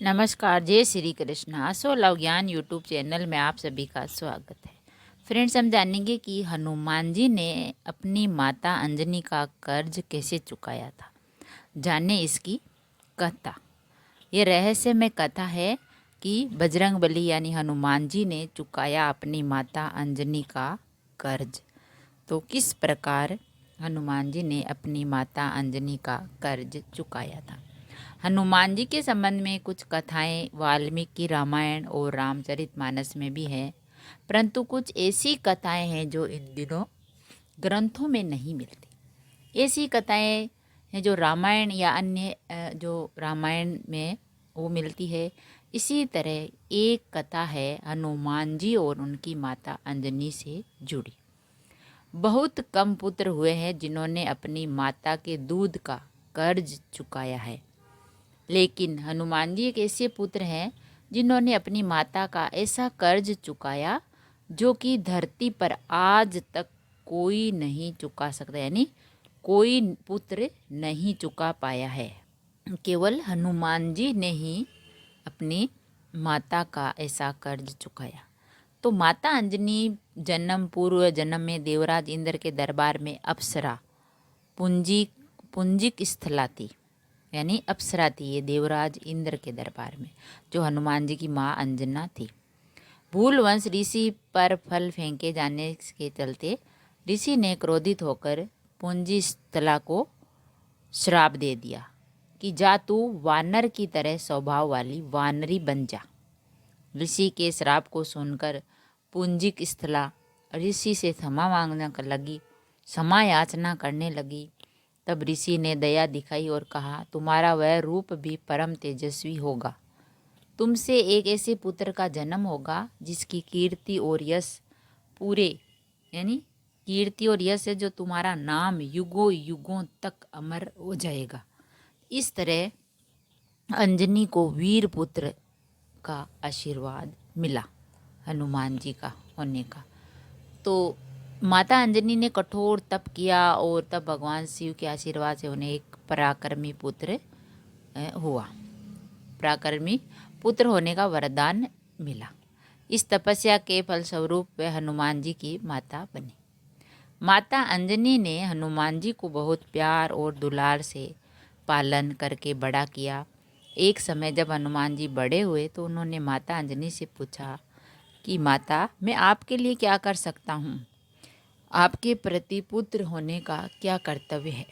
नमस्कार, जय श्री कृष्ण। आसो लव ज्ञान यूट्यूब चैनल में आप सभी का स्वागत है। फ्रेंड्स, हम जानेंगे कि हनुमान जी ने अपनी माता अंजनी का कर्ज कैसे चुकाया था। जाने इसकी कथा। ये रहस्यमय कथा है कि बजरंगबली यानी हनुमान जी ने चुकाया अपनी माता अंजनी का कर्ज। तो किस प्रकार हनुमान जी ने अपनी माता अंजनी का कर्ज चुकाया था। हनुमान जी के संबंध में कुछ कथाएं वाल्मीकि रामायण और रामचरितमानस में भी है, परंतु कुछ ऐसी कथाएं हैं जो इन दिनों ग्रंथों में नहीं मिलती। ऐसी कथाएं हैं जो रामायण या अन्य जो रामायण में वो मिलती है। इसी तरह एक कथा है हनुमान जी और उनकी माता अंजनी से जुड़ी। बहुत कम पुत्र हुए हैं जिन्होंने अपनी माता के दूध का कर्ज चुकाया है, लेकिन हनुमान जी एक ऐसे पुत्र हैं जिन्होंने अपनी माता का ऐसा कर्ज चुकाया जो कि धरती पर आज तक कोई नहीं चुका सकता, यानी कोई पुत्र नहीं चुका पाया है। केवल हनुमान जी ने ही अपनी माता का ऐसा कर्ज चुकाया। तो माता अंजनी जन्म पूर्व जन्म में देवराज इंद्र के दरबार में अप्सरा पुंजिक स्थला थी, यानी अप्सरा थी। ये देवराज इंद्र के दरबार में जो हनुमान जी की माँ अंजना थी। भूल वंश ऋषि पर फल फेंके जाने के चलते ऋषि ने क्रोधित होकर पुंजी स्थला को श्राप दे दिया कि जा तू वानर की तरह स्वभाव वाली वानरी बन जा। ऋषि के श्राप को सुनकर पुंजिक स्थला ऋषि से क्षमा मांगने लगी, क्षमा याचना करने लगी। तब ऋषि ने दया दिखाई और कहा, तुम्हारा वह रूप भी परम तेजस्वी होगा। तुमसे एक ऐसे पुत्र का जन्म होगा जिसकी कीर्ति और यश पूरे, यानी कीर्ति और यश है जो तुम्हारा नाम युगों युगों तक अमर हो जाएगा। इस तरह अंजनी को वीर पुत्र का आशीर्वाद मिला, हनुमान जी का होने का। तो माता अंजनी ने कठोर तप किया और तब भगवान शिव के आशीर्वाद से उन्हें एक पराक्रमी पुत्र हुआ। पराक्रमी पुत्र होने का वरदान मिला। इस तपस्या के फलस्वरूप वे हनुमान जी की माता बनी। माता अंजनी ने हनुमान जी को बहुत प्यार और दुलार से पालन करके बड़ा किया। एक समय जब हनुमान जी बड़े हुए तो उन्होंने माता अंजनी से पूछा कि माता, मैं आपके लिए क्या कर सकता हूँ। आपके प्रति पुत्र होने का क्या कर्तव्य है,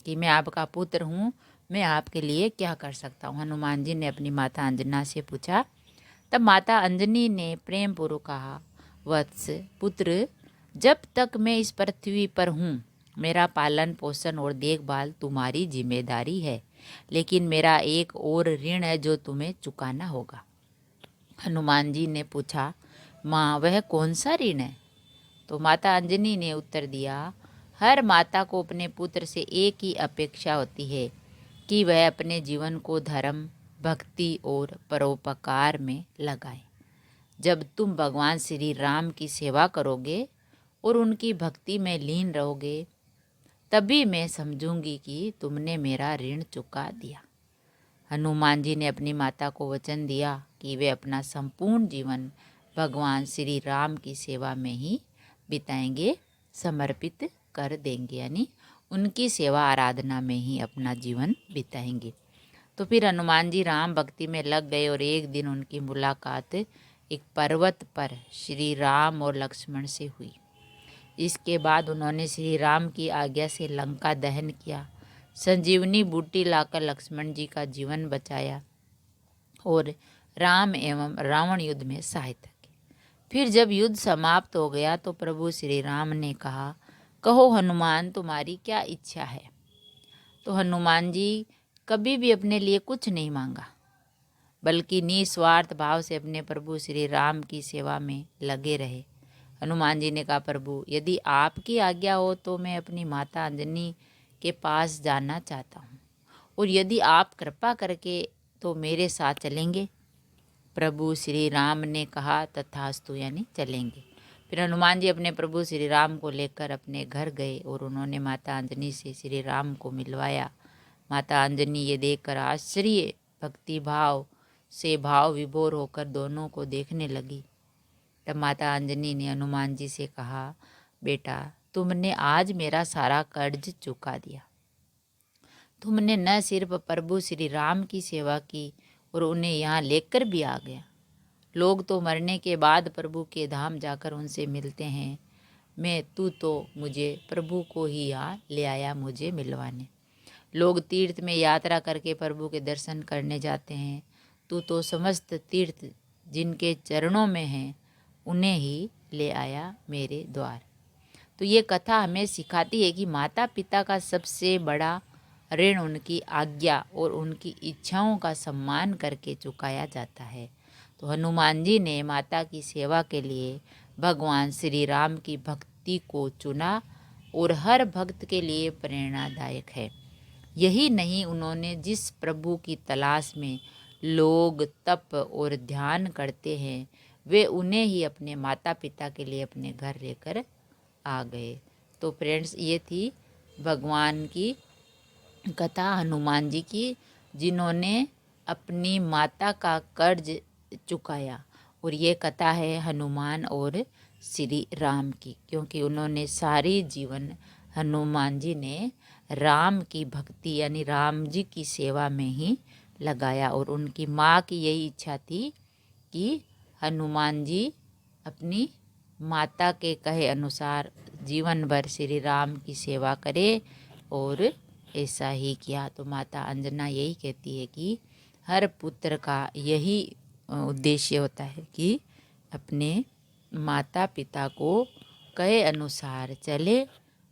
कि मैं आपका पुत्र हूँ, मैं आपके लिए क्या कर सकता हूँ। हनुमान जी ने अपनी माता अंजना से पूछा। तब माता अंजनी ने प्रेम पूर्वक कहा, वत्स पुत्र, जब तक मैं इस पृथ्वी पर हूँ मेरा पालन पोषण और देखभाल तुम्हारी जिम्मेदारी है, लेकिन मेरा एक और ऋण है जो तुम्हें चुकाना होगा। हनुमान जी ने पूछा, माँ वह कौन सा ऋण है। तो माता अंजनी ने उत्तर दिया, हर माता को अपने पुत्र से एक ही अपेक्षा होती है कि वह अपने जीवन को धर्म, भक्ति और परोपकार में लगाए। जब तुम भगवान श्री राम की सेवा करोगे और उनकी भक्ति में लीन रहोगे, तभी मैं समझूंगी कि तुमने मेरा ऋण चुका दिया। हनुमान जी ने अपनी माता को वचन दिया कि वे अपना संपूर्ण जीवन भगवान श्री राम की सेवा में ही बिताएंगे, समर्पित कर देंगे, यानी उनकी सेवा आराधना में ही अपना जीवन बिताएंगे। तो फिर हनुमान जी राम भक्ति में लग गए और एक दिन उनकी मुलाकात एक पर्वत पर श्री राम और लक्ष्मण से हुई। इसके बाद उन्होंने श्री राम की आज्ञा से लंका दहन किया, संजीवनी बूटी लाकर लक्ष्मण जी का जीवन बचाया और राम एवं रावण युद्ध में सहायता की। फिर जब युद्ध समाप्त हो गया तो प्रभु श्री राम ने कहा, कहो हनुमान, तुम्हारी क्या इच्छा है। तो हनुमान जी कभी भी अपने लिए कुछ नहीं मांगा, बल्कि निस्वार्थ भाव से अपने प्रभु श्री राम की सेवा में लगे रहे। हनुमान जी ने कहा, प्रभु यदि आपकी आज्ञा हो तो मैं अपनी माता अंजनी के पास जाना चाहता हूँ, और यदि आप कृपा करके तो मेरे साथ चलेंगे। प्रभु श्री राम ने कहा, तथास्तु, यानी चलेंगे। फिर हनुमान जी अपने प्रभु श्री राम को लेकर अपने घर गए और उन्होंने माता अंजनी से श्री राम को मिलवाया। माता अंजनी ये देखकर आश्चर्य, भक्ति भाव से भाव विभोर होकर दोनों को देखने लगी। तब माता अंजनी ने हनुमान जी से कहा, बेटा, तुमने आज मेरा सारा कर्ज चुका दिया। तुमने न सिर्फ प्रभु श्री राम की सेवा की और उन्हें यहाँ लेकर भी आ गया। लोग तो मरने के बाद प्रभु के धाम जाकर उनसे मिलते हैं, तू तो मुझे प्रभु को ही यहाँ ले आया मुझे मिलवाने। लोग तीर्थ में यात्रा करके प्रभु के दर्शन करने जाते हैं, तू तो समस्त तीर्थ जिनके चरणों में हैं उन्हें ही ले आया मेरे द्वार। तो ये कथा हमें सिखाती है कि माता पिता का सबसे बड़ा ऋण उनकी आज्ञा और उनकी इच्छाओं का सम्मान करके चुकाया जाता है। तो हनुमान जी ने माता की सेवा के लिए भगवान श्री राम की भक्ति को चुना और हर भक्त के लिए प्रेरणादायक है। यही नहीं, उन्होंने जिस प्रभु की तलाश में लोग तप और ध्यान करते हैं, वे उन्हें ही अपने माता पिता के लिए अपने घर लेकर आ गए। तो फ्रेंड्स, ये थी भगवान की कथा हनुमान जी की, जिन्होंने अपनी माता का कर्ज चुकाया। और ये कथा है हनुमान और श्री राम की, क्योंकि उन्होंने सारी जीवन हनुमान जी ने राम की भक्ति यानी राम जी की सेवा में ही लगाया। और उनकी माँ की यही इच्छा थी कि हनुमान जी अपनी माता के कहे अनुसार जीवन भर श्री राम की सेवा करे, और ऐसा ही किया। तो माता अंजना यही कहती है कि हर पुत्र का यही उद्देश्य होता है कि अपने माता पिता को कहे अनुसार चले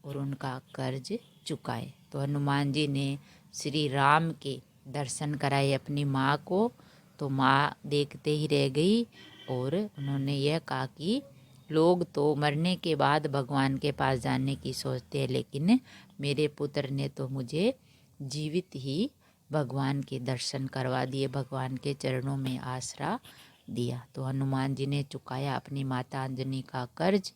और उनका कर्ज चुकाए। तो हनुमान जी ने श्री राम के दर्शन कराए अपनी माँ को, तो माँ देखते ही रह गई और उन्होंने यह कहा कि लोग तो मरने के बाद भगवान के पास जाने की सोचते हैं, लेकिन मेरे पुत्र ने तो मुझे जीवित ही भगवान के दर्शन करवा दिए, भगवान के चरणों में आसरा दिया। तो हनुमान जी ने चुकाया अपनी माता अंजनी का कर्ज।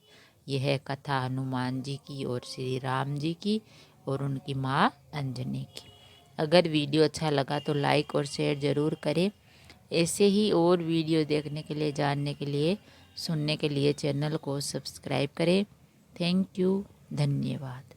यह है कथा हनुमान जी की और श्री राम जी की और उनकी माँ अंजनी की। अगर वीडियो अच्छा लगा तो लाइक और शेयर ज़रूर करें। ऐसे ही और वीडियो देखने के लिए, जानने के लिए, सुनने के लिए चैनल को सब्सक्राइब करें। थैंक यू, धन्यवाद।